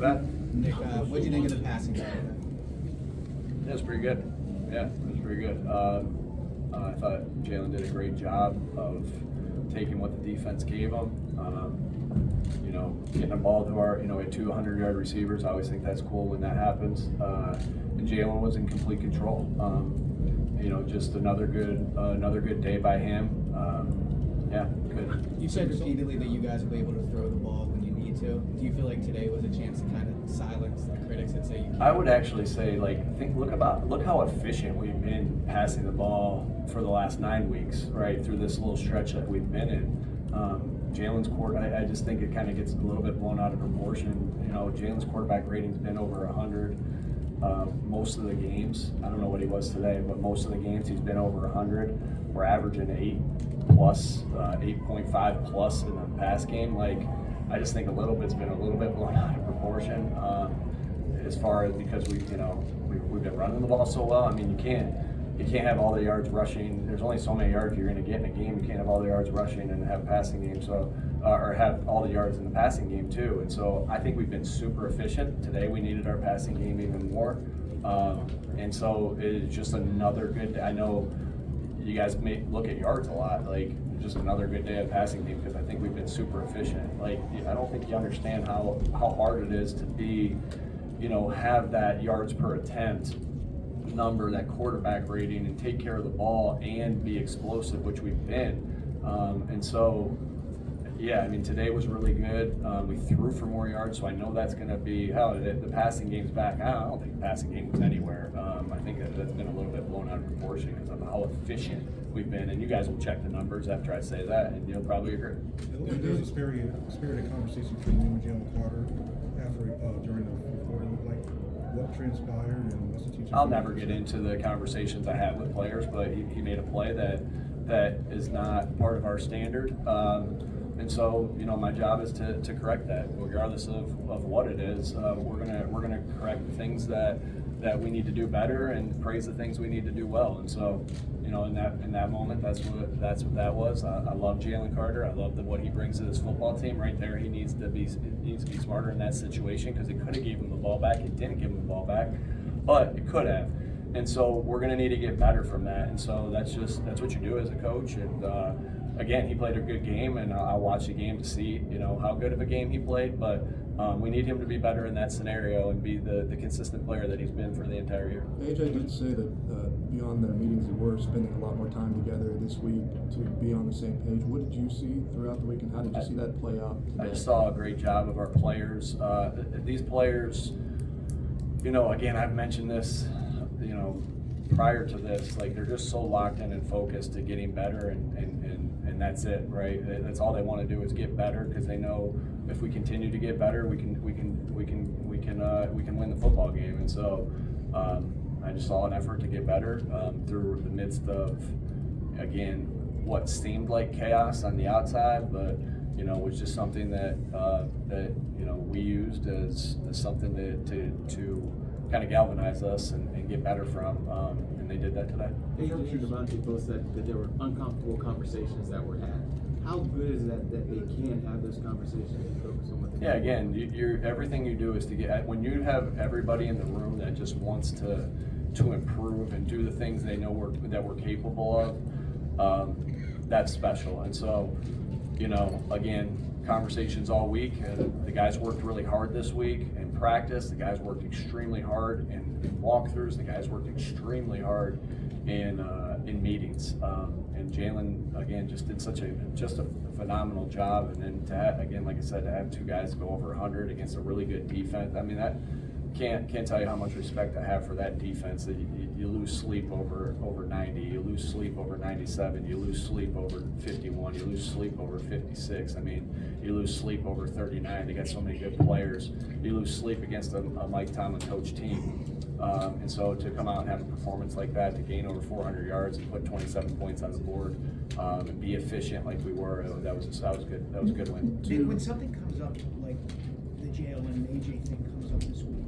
bet. Nick, what do you think of the passing game? It was pretty good. Yeah, it was pretty good. I thought Jalen did a great job of taking what the defense gave him. Getting the ball to our, we had 200-yard receivers. I always think that's cool when that happens. And Jalen was in complete control. Just another good day by him. Yeah, good. You said repeatedly that you guys will be able to throw the ball when you need to. Do you feel like today was a chance to kind of silence the critics that say you can't? I would actually say, look how efficient we've been passing the ball for the last 9 weeks, right, through this little stretch that we've been in. Jalen's I just think it kind of gets a little bit blown out of proportion. Jalen's quarterback rating's been over 100 most of the games. I don't know what he was today, but most of the games he's been over 100. We're averaging 8.5 plus in the pass game. I just think it's been a little bit blown out of proportion. As far as because we've been running the ball so well. I mean, you can't have all the yards rushing. There's only so many yards you're going to get in a game. You can't have all the yards rushing and have a passing game. So, or have all the yards in the passing game too. And so I think we've been super efficient. Today we needed our passing game even more. And so it's just another good day. I know you guys may look at yards a lot. Just another good day of passing game because I think we've been super efficient. I don't think you understand how hard it is to be, have that yards per attempt number, that quarterback rating, and take care of the ball and be explosive, which we've been. And so, yeah, I mean, today was really good. We threw for more yards, so I know that's going to be the passing game's back. I don't think the passing game was anywhere. I think that's been a little bit blown out of proportion because of how efficient we've been. And you guys will check the numbers after I say that, and you'll probably agree. There was a spirited conversation between you and Jalen Carter during the fourth quarter. What transpired and what's the teacher? I'll never get into the conversations I have with players, but he made a play that is not part of our standard. And so, my job is to correct that, regardless of what it is. We're gonna correct the things that we need to do better and praise the things we need to do well. And so, in that moment, that's what that was. I love Jalen Carter. I love what he brings to this football team. Right there, he needs to be smarter in that situation because it could have gave him the ball back. It didn't give him the ball back, but it could have. And so we're going to need to get better from that. And so that's what you do as a coach. And again, he played a good game, and I'll watch the game to see how good of a game he played. But we need him to be better in that scenario and be the consistent player that he's been for the entire year. AJ did say that beyond their meetings, they were spending a lot more time together this week to be on the same page. What did you see throughout the week, and how did you see that play out today? I just saw a great job of our players. These players, again, I've mentioned this, prior to this, they're just so locked in and focused to getting better, and that's it, right? That's all they want to do is get better because they know if we continue to get better, we can win the football game. And so I just saw an effort to get better through the midst of, again, what seemed like chaos on the outside, but was just something that we used as something to kind of galvanize us and get better from, and they did that today. AJ and Devontae both said that there were uncomfortable conversations that were had. How good is that they can have those conversations and focus on what they Yeah, again, everything you do is to get, when you have everybody in the room that just wants to improve and do the things they know that we're capable of, that's special. And so, again, conversations all week, and the guys worked really hard this week in practice. The guys worked extremely hard in walkthroughs. The guys worked extremely hard in meetings. And Jalen, again, just did a phenomenal job. And then to have, again, like I said, to have two guys go over 100 against a really good defense. I mean, that can't tell you how much respect I have for that defense. That you lose sleep over 90, you lose sleep over 97, you lose sleep over 51, you lose sleep over 56. I mean, you lose sleep over 39. They got so many good players. You lose sleep against a Mike Tomlin coach team. And so to come out and have a performance like that, to gain over 400 yards and put 27 points on the board, and be efficient like we were, that was good. That was a good win. Nick, when something comes up like the Jalen and AJ thing comes up this week,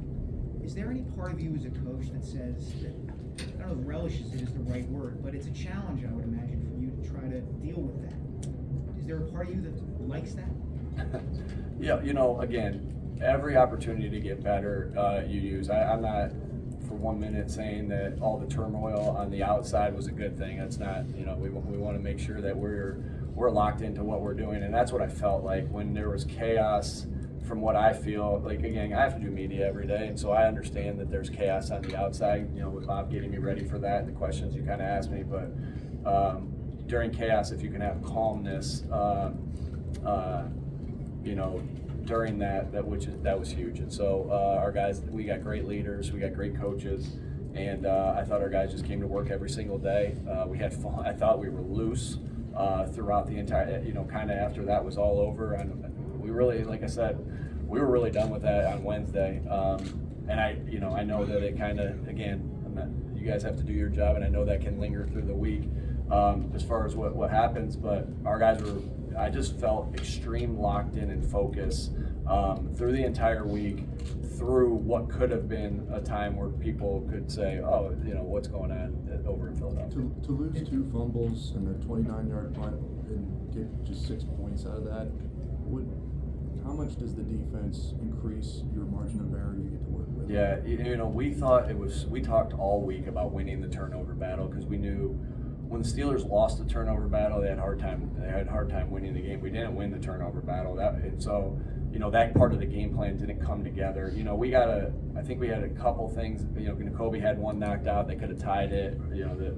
is there any part of you as a coach that says that, I don't know if relishes it is the right word, but it's a challenge, I would imagine, for you to try to deal with that? Is there a part of you that likes that? Yeah, again, every opportunity to get better, you use. I'm not for 1 minute saying that all the turmoil on the outside was a good thing. That's not, we want to make sure that we're locked into what we're doing, and that's what I felt like when there was chaos. From what I feel like, again, I have to do media every day, and so I understand that there's chaos on the outside. With Bob getting me ready for that, the questions you kind of asked me, but during chaos, if you can have calmness, during that was huge. And so our guys, we got great leaders, we got great coaches, and I thought our guys just came to work every single day. We had fun. I thought we were loose throughout the entire, kind of after that was all over, and we really, like I said, we were really done with that on Wednesday. And I know that it kind of, again, you guys have to do your job, and I know that can linger through the week as far as what happens. But our guys I just felt extreme locked in and focus through the entire week, through what could have been a time where people could say, oh, what's going on over in Philadelphia. To lose 2 fumbles and a 29-yard punt and get just 6 points out of that, how much does the defense increase your margin of error you get to work with? Yeah, we talked all week about winning the turnover battle, because we knew when the Steelers lost the turnover battle, they had a hard time winning the game. We didn't win the turnover battle. That part of the game plan didn't come together. I think we had a couple things. N'Kobe had one knocked out that could have tied it.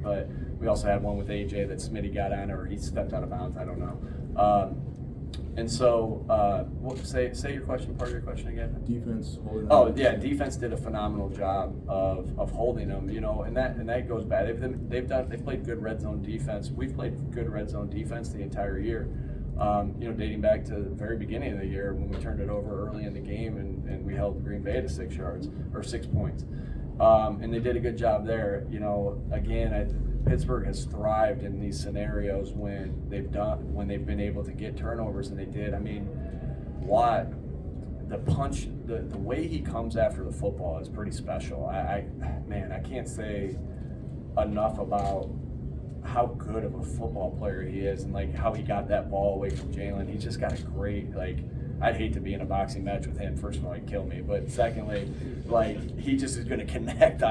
But we also had one with AJ that Smitty got on, or he stepped out of bounds. I don't know. And so, say your question. Part of your question again. Defense holding. Oh yeah, defense did a phenomenal job of holding them. And that goes back. They've played good red zone defense. We've played good red zone defense the entire year. Dating back to the very beginning of the year when we turned it over early in the game and we held Green Bay to 6 yards or 6 points. And they did a good job there. Pittsburgh has thrived in these scenarios when they've been able to get turnovers, and they did. I mean, Watt, the punch, the way he comes after the football is pretty special. I can't say enough about how good of a football player he is, and like how he got that ball away from Jalen. He's just got a great, I'd hate to be in a boxing match with him. First of all, he'd kill me, but secondly, he just is going to connect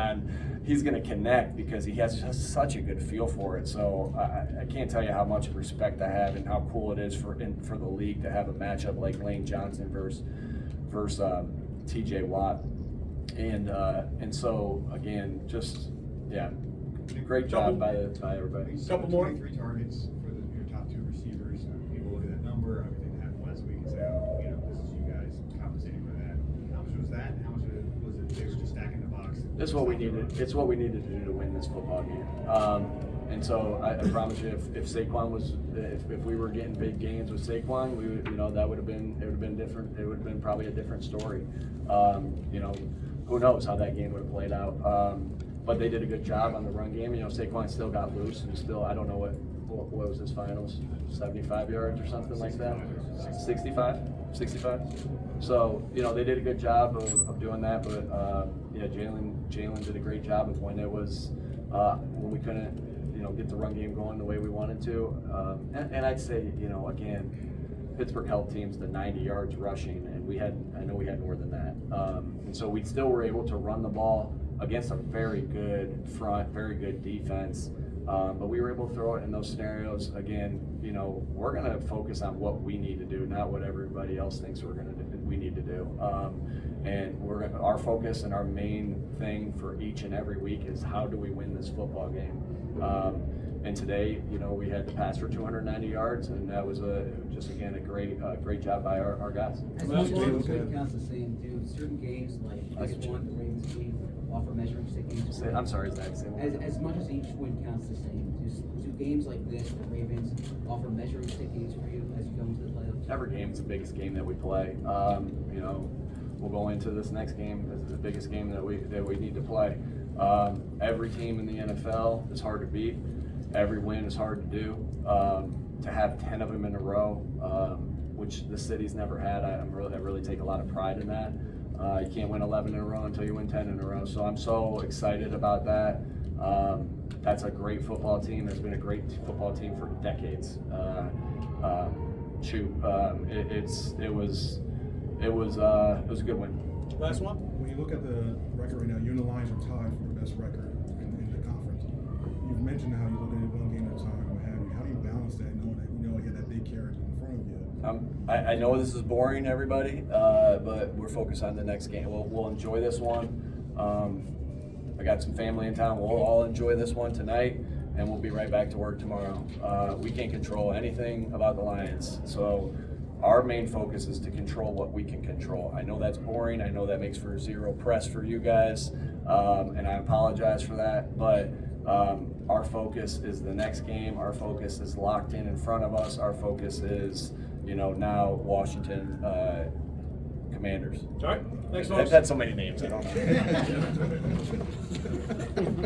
he's going to connect because he has just such a good feel for it. So I can't tell you how much respect I have and how cool it is for the league to have a matchup like Lane Johnson versus TJ Watt. And so again, just great job by everybody. Couple more. 23 targets for your top 2 receivers. People look at that number. Everything that happened last week and say, oh, this is you guys compensating for that. How much was that? How much was it? They were just stacking the box. It's what we needed. It's what we needed to do to win this football game. And so I promise you, if Saquon was, if we were getting big gains with Saquon, we would, it would have been different. It would have been probably a different story. Who knows how that game would have played out. But they did a good job on the run game. Saquon still got loose, and still, I don't know what was his finals, 75 yards or something like that, 65. So they did a good job of doing that. But Jalen did a great job of when it was when we couldn't get the run game going the way we wanted to. And I'd say again, Pittsburgh held teams to 90 yards rushing, and I know we had more than that. And so we still were able to run the ball against a very good front, very good defense. But we were able to throw it in those scenarios. Again, we're going to focus on what we need to do, not what everybody else thinks we need to do. And our focus and our main thing for each and every week is how do we win this football game. And today, we had to pass for 290 yards, and that was a great job by our guys. As much as each win counts the same, too. Certain games like this one, the Ravens game, offer measuring stick games. I'm sorry, Zach. As much as each win counts the same, do games like this, the Ravens, offer measuring stick games for you as you go into the playoffs? Every game is the biggest game that we play. We'll go into this next game as the biggest game that we need to play. Every team in the NFL is hard to beat. Every win is hard to do. To have 10 of them in a row, which the city's never had, I really take a lot of pride in that. You can't win 11 in a row until you win 10 in a row. So I'm so excited about that. That's a great football team. It's been a great football team for decades. it was a good win. Last one? When you look at the record right now, you and the Lions are tied for the best record in the conference. You've mentioned how you look at it one game at a time, what have you. How do you balance that, knowing that you had that big carrot in front of you? I know this is boring, everybody, but we're focused on the next game. We'll enjoy this one. I got some family in town. We'll all enjoy this one tonight, and we'll be right back to work tomorrow. We can't control anything about the Lions, so our main focus is to control what we can control. I know that's boring. I know that makes for zero press for you guys, and I apologize for that, but our focus is the next game. Our focus is locked in front of us. Our focus is, now Washington Commanders. All right. Thanks, I've folks. had so many names, I don't know.